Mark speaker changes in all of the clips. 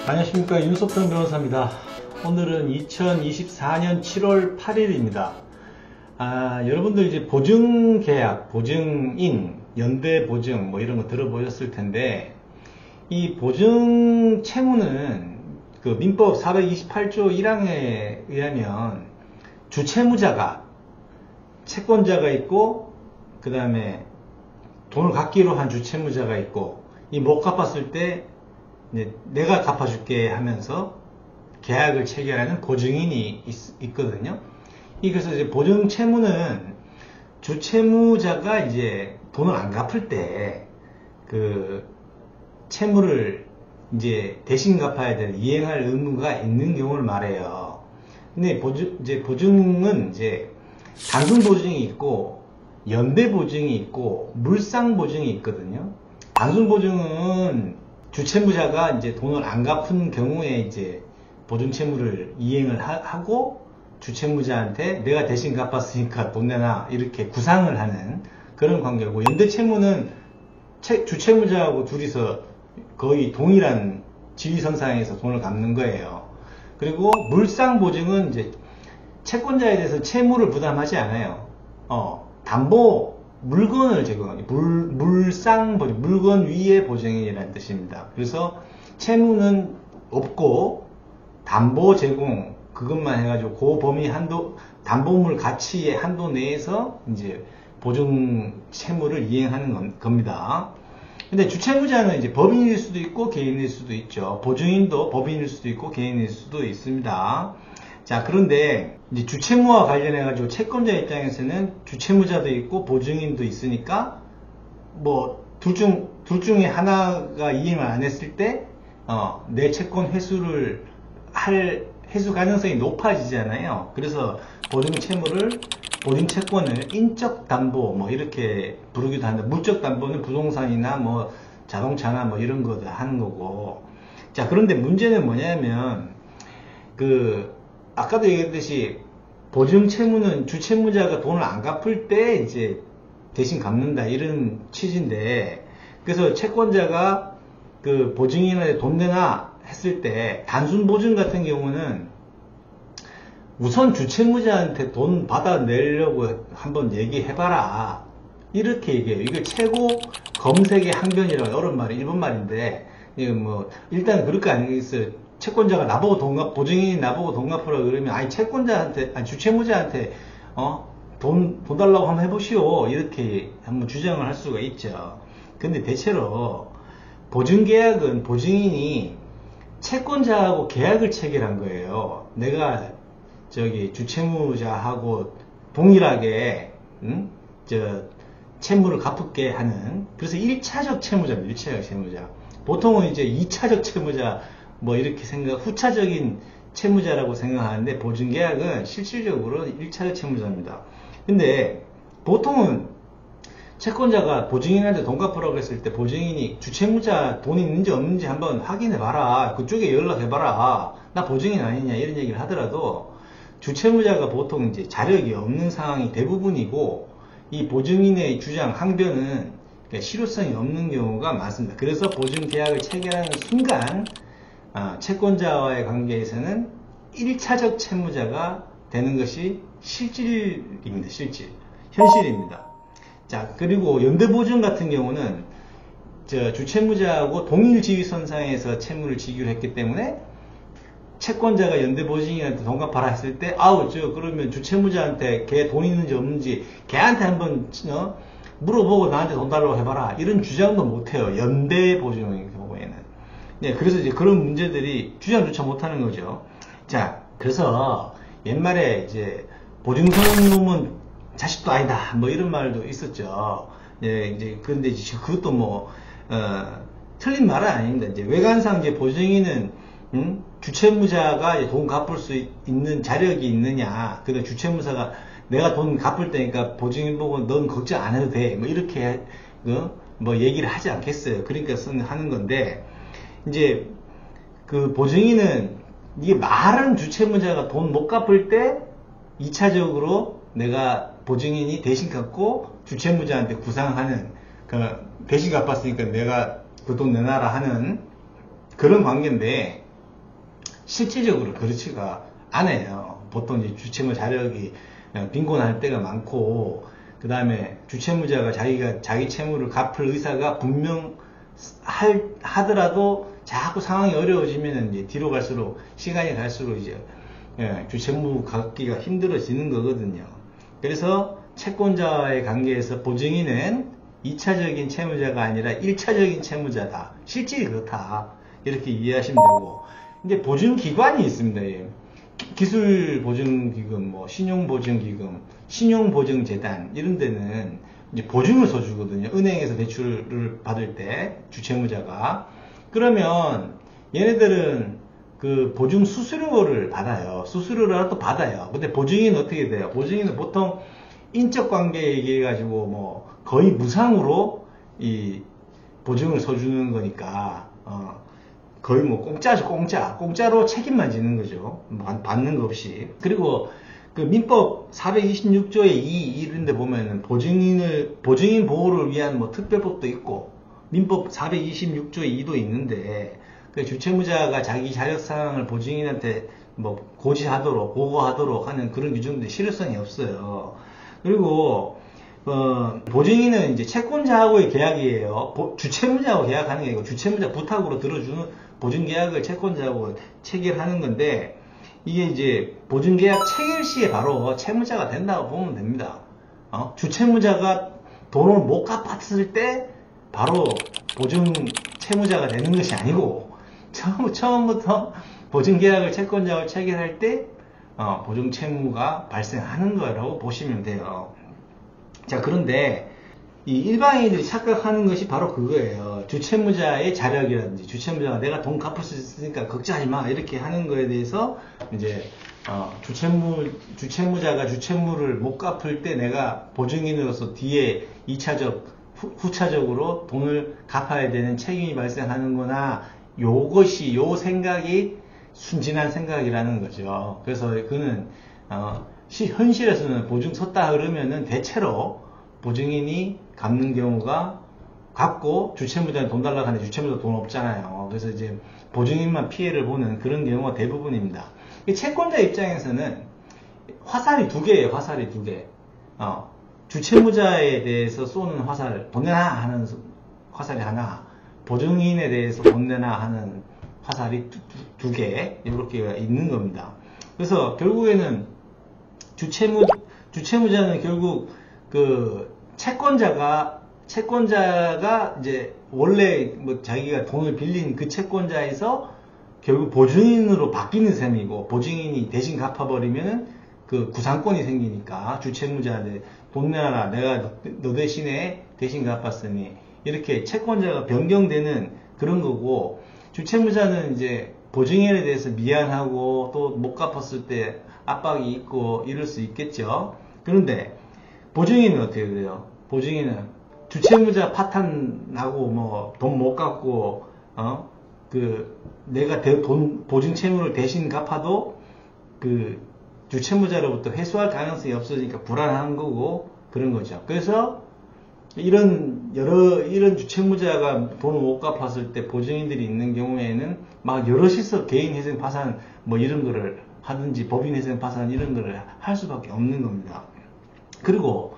Speaker 1: 안녕하십니까, 윤석천 변호사입니다. 오늘은 2024년 7월 8일입니다. 여러분들 이제 보증계약, 보증인, 연대보증 뭐 이런 거 들어보셨을 텐데, 이 보증 채무는 그 민법 428조 1항에 의하면 주채무자가, 채권자가 있고, 그 다음에 돈을 갚기로 한 주채무자가 있고, 이 못 갚았을 때 이제 내가 갚아줄게 하면서 계약을 체결하는 보증인이 있거든요. 그래서 이제 보증 채무는 주채무자가 이제 돈을 안 갚을 때 그 채무를 이제 대신 갚아야 될 이행할 의무가 있는 경우를 말해요. 근데 보증은 이제 단순 보증이 있고 연대 보증이 있고 물상 보증이 있거든요. 단순 보증은 주채무자가 이제 돈을 안 갚은 경우에 이제 보증 채무를 이행을 하고 주채무자한테 내가 대신 갚았으니까 돈 내놔 이렇게 구상을 하는 그런 관계고, 연대 채무는 주채무자하고 둘이서 거의 동일한 지위선상에서 돈을 갚는 거예요. 그리고 물상 보증은 이제 채권자에 대해서 채무를 부담하지 않아요. 담보 물건을 제공하기, 물상 보증, 물건 위의 보증이라는 뜻입니다. 그래서 채무는 없고 담보 제공 그것만 해가지고 그 범위 한도, 담보물 가치의 한도 내에서 이제 보증 채무를 이행하는 겁니다. 근데 주채무자는 이제 법인일 수도 있고 개인일 수도 있죠. 보증인도 법인일 수도 있고 개인일 수도 있습니다. 자, 그런데 이제 주채무와 관련해가지고 채권자 입장에서는 주채무자도 있고 보증인도 있으니까 뭐 둘 중에 하나가 이행을 안 했을 때 내 채권 회수를 할 회수 가능성이 높아지잖아요. 그래서 보증 채권을 인적 담보 뭐 이렇게 부르기도 하는데, 물적 담보는 부동산이나 뭐 자동차나 뭐 이런 거 하는 거고. 자, 그런데 문제는 뭐냐면 아까도 얘기했듯이 보증 채무는 주채무자가 돈을 안 갚을 때 이제 대신 갚는다 이런 취지인데, 그래서 채권자가 그 보증인한테 돈 내놔 했을 때 단순 보증 같은 경우는 우선 주채무자한테 돈 받아내려고 한번 얘기해봐라 이렇게 얘기해요. 이거 최고 검색의 항변이라고, 어려운 말이 일본 말인데, 이거 뭐 일단 그럴 거 아니겠어요. 채권자가 나보고 보증인이 나보고 돈 갚으라 그러면, 주채무자한테 돈 달라고 한번 해보시오 이렇게 한번 주장을 할 수가 있죠. 근데 대체로 보증계약은 보증인이 채권자하고 계약을 체결한 거예요. 내가 주채무자하고 동일하게 채무를 갚을게 하는. 그래서 1차적 채무자입니다. 1차적 채무자. 보통은 이제 2차적 채무자 뭐 이렇게 후차적인 채무자라고 생각하는데, 보증계약은 실질적으로 1차적 채무자입니다. 근데 보통은 채권자가 보증인한테 돈 갚으라고 했을 때 보증인이 주채무자 돈이 있는지 없는지 한번 확인해봐라, 그쪽에 연락해봐라, 나 보증인 아니냐 이런 얘기를 하더라도 주채무자가 보통 이제 자력이 없는 상황이 대부분이고, 이 보증인의 주장, 항변은 실효성이 없는 경우가 많습니다. 그래서 보증계약을 체결하는 순간 채권자와의 관계에서는 1차적 채무자가 되는 것이 실질입니다. 현실입니다. 자, 그리고 연대보증 같은 경우는 주채무자하고 동일 지위선상에서 채무를 지급했기 때문에 채권자가 연대보증인한테 돈 갚아라 했을 때, 그러면 주채무자한테 걔 돈 있는지 없는지 걔한테 한번 물어보고 나한테 돈 달라고 해봐라 이런 주장도 못해요. 연대보증의 경우에는. 네, 그래서 이제 그런 문제들이 주장조차 못하는 거죠. 자, 그래서 옛말에 이제 보증서는 놈은 자식도 아니다 뭐 이런 말도 있었죠. 이제 그런데 이제 그것도 뭐 틀린 말은 아닙니다. 이제 외관상 이제 보증인은 주채무자가 돈 갚을 수 있는 자력이 있느냐, 그다음 주채무자가 내가 돈 갚을 테니까 보증인 보고 넌 걱정 안 해도 돼 뭐 이렇게 뭐 얘기를 하지 않겠어요. 그러니까 하는 건데, 이제 그 보증인은 이게 말은 주채무자가 돈 못 갚을 때 2차적으로 내가 보증인이 대신 갚고 주채무자한테 구상하는, 그 대신 갚았으니까 내가 그 돈 내놔라 하는 그런 관계인데, 실질적으로 그렇지가 않아요. 보통 이제 주채무 자력이 빈곤할 때가 많고, 그 다음에 주채무자가 자기 채무를 갚을 의사가 하더라도 자꾸 상황이 어려워지면 이제 뒤로 갈수록, 시간이 갈수록 이제 주채무 갚기가 힘들어지는 거거든요. 그래서 채권자의 관계에서 보증인은 2차적인 채무자가 아니라 1차적인 채무자다. 실질이 그렇다. 이렇게 이해하시면 되고, 이제 보증기관이 있습니다. 예. 기술보증기금, 뭐 신용보증기금, 신용보증재단 이런 데는 이제 보증을 서주거든요. 은행에서 대출을 받을 때 주채무자가. 그러면 얘네들은 그 보증 수수료를 받아요. 수수료라도 받아요. 근데 보증인은 어떻게 돼요? 보증인은 보통 인적 관계 얘기해 가지고 뭐 거의 무상으로 이 보증을 서주는 거니까 거의 뭐 공짜죠. 공짜로 책임만 지는 거죠. 받는 거 없이. 그리고 그 민법 426조의 2 이런 데 보면은 보증인 보호를 위한 뭐 특별법도 있고, 민법 426조의 2도 있는데, 그 주채무자가 자기 자력 사항을 보증인한테 뭐 고지하도록, 보고하도록 하는 그런 규정도 실효성이 없어요. 그리고 보증인은 이제 채권자하고의 계약이에요. 주채무자하고 계약하는 게 아니고 주채무자 부탁으로 들어주는 보증계약을 채권자하고 체결하는 건데, 이게 이제 보증계약 체결 시에 바로 채무자가 된다고 보면 됩니다. 주채무자가 돈을 못 갚았을 때 바로 보증 채무자가 되는 것이 아니고, 처음부터 보증계약을 채권자하고 체결할 때 보증 채무가 발생하는 거라고 보시면 돼요. 자, 그런데 이 일반인들이 착각하는 것이 바로 그거예요. 주채무자의 자력이라든지, 주채무자가 내가 돈 갚을 수 있으니까 걱정하지 마, 이렇게 하는 거에 대해서 이제 주채무자가 주채무를 못 갚을 때 내가 보증인으로서 뒤에 2차적, 후차적으로 돈을 갚아야 되는 책임이 발생하는구나. 요 생각이 순진한 생각이라는 거죠. 그래서 그는 현실에서는 보증 섰다 그러면은 대체로 보증인이 갚는 경우가, 갚고 주채무자는 돈 달라고 하는데 주채무자 돈 없잖아요. 그래서 이제 보증인만 피해를 보는 그런 경우가 대부분입니다. 채권자 입장에서는 화살이 두 개예요. 화살이 두 개. 주채무자에 대해서 쏘는 화살, 돈 내놔 하는 화살이 하나, 보증인에 대해서 돈 내놔 하는 화살이 두 개, 이렇게 있는 겁니다. 그래서 결국에는 주채무자는 결국 그 채권자가 이제 원래 뭐 자기가 돈을 빌린 그 채권자에서 결국 보증인으로 바뀌는 셈이고, 보증인이 대신 갚아버리면 그 구상권이 생기니까 주채무자한테 돈 내놔라, 내가 너 대신에 대신 갚았으니, 이렇게 채권자가 변경되는 그런 거고, 주채무자는 이제 보증인에 대해서 미안하고 또 못 갚았을 때 압박이 있고 이럴 수 있겠죠. 그런데 보증인은 어떻게 돼요? 보증인은 주채무자 파탄나고 뭐 돈 못 갚고 내가 보증 채무를 대신 갚아도 그 주채무자로부터 회수할 가능성이 없어지니까 불안한 거고 그런 거죠. 그래서 이런 주채무자가 돈을 못 갚았을 때 보증인들이 있는 경우에는 막 여럿이서 개인회생 파산 뭐 이런 거를 하든지 법인회생 파산 이런 거를 할 수밖에 없는 겁니다. 그리고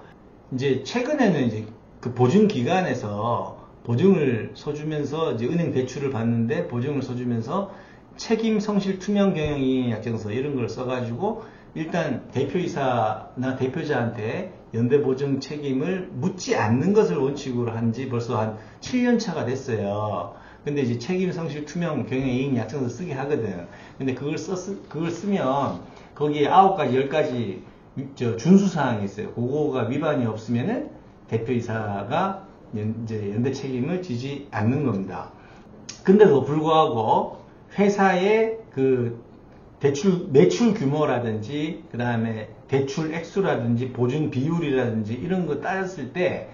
Speaker 1: 이제 최근에는 이제 그 보증기관에서 보증을 서주면서 이제 은행 대출을 받는데 보증을 서주면서 책임 성실 투명 경영 이행 약정서 이런 걸 써가지고 일단 대표이사나 대표자한테 연대보증 책임을 묻지 않는 것을 원칙으로 한지 벌써 한 7년 차가 됐어요. 근데 이제 책임 성실 투명 경영 이행 약정서 쓰게 하거든. 근데 그걸 쓰면 거기에 9가지 10가지 준수사항이 있어요. 그거가 위반이 없으면은 대표이사가 이제 연대 책임을 지지 않는 겁니다. 근데도 불구하고 회사의 그 매출 규모라든지 그 다음에 대출 액수라든지 보증 비율이라든지 이런 거 따졌을 때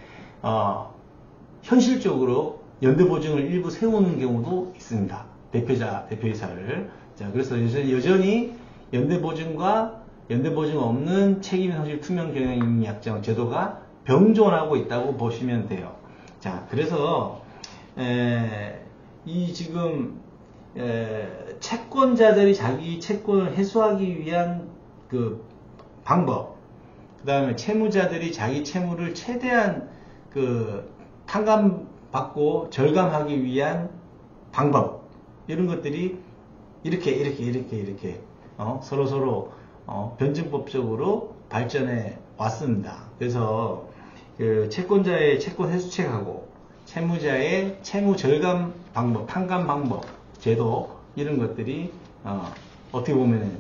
Speaker 1: 현실적으로 연대보증을 일부 세우는 경우도 있습니다. 대표이사를. 자, 그래서 여전히 연대보증과 연대보증 없는 책임성실 투명 경영 약정 제도가 병존하고 있다고 보시면 돼요. 자, 그래서 이 지금 채권자들이 자기 채권을 해소하기 위한 그 방법, 그 다음에 채무자들이 자기 채무를 최대한 그 탕감받고 절감하기 위한 방법, 이런 것들이 이렇게 서로 변증법적으로 발전해 왔습니다. 그래서 그 채권자의 채권 해소책하고 채무자의 채무 절감 방법, 탕감 방법, 제도, 이런 것들이 어떻게 보면은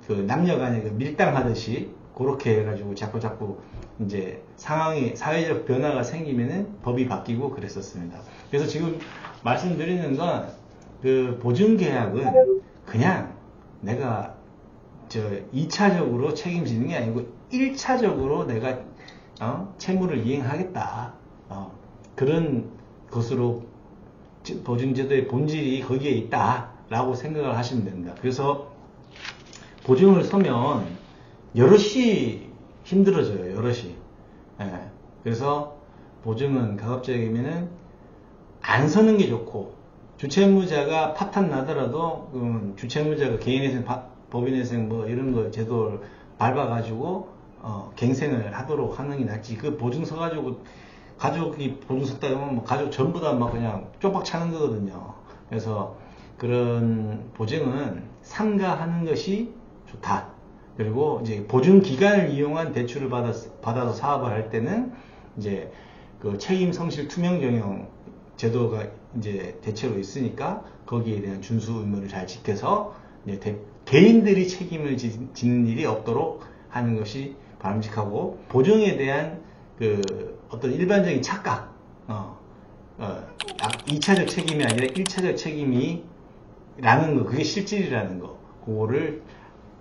Speaker 1: 그 남녀간에 그 밀당하듯이 그렇게 해가지고 자꾸 이제 상황이, 사회적 변화가 생기면은 법이 바뀌고 그랬었습니다. 그래서 지금 말씀드리는 건 그 보증계약은 그냥 내가 2차적으로 책임지는 게 아니고 1차적으로 내가 채무를 이행하겠다, 그런 것으로 보증제도의 본질이 거기에 있다 라고 생각을 하시면 됩니다. 그래서 보증을 서면 여럿이 힘들어져요. 여럿이. 그래서 보증은 가급적이면은 안 서는 게 좋고, 주채무자가 파탄 나더라도 주채무자가 개인회생, 법인회생 뭐 이런 거 제도를 밟아가지고 갱생을 하도록 하는 게 낫지. 그 보증 서가지고 가족이 보증 섰다 그러면 뭐 가족 전부 다 막 그냥 쪽박 차는 거거든요. 그래서 그런 보증은 삼가하는 것이 좋다. 그리고 이제 보증 기간을 이용한 대출을 받아서 사업을 할 때는 이제 그 책임 성실 투명 경영 제도가 이제 대체로 있으니까 거기에 대한 준수 의무를 잘 지켜서 이제 개인들이 책임을 지는 일이 없도록 하는 것이 바람직하고, 보증에 대한 그 어떤 일반적인 착각, 2차적 책임이 아니라 1차적 책임이라는 거, 그게 실질이라는 거, 그거를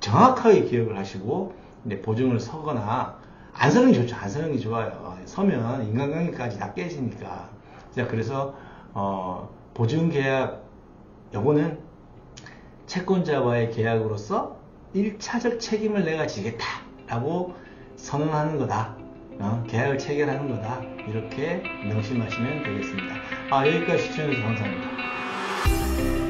Speaker 1: 정확하게 기억을 하시고 이제 보증을 서거나, 안 서는 게 좋죠. 안 서는 게 좋아요. 서면 인간관계까지 다 깨지니까. 자, 그래서 보증계약, 요거는 채권자와의 계약으로서 1차적 책임을 내가 지겠다 라고 선언하는 거다, 계약을 체결하는 거다, 이렇게 명심하시면 되겠습니다. 여기까지 시청해주셔서 감사합니다.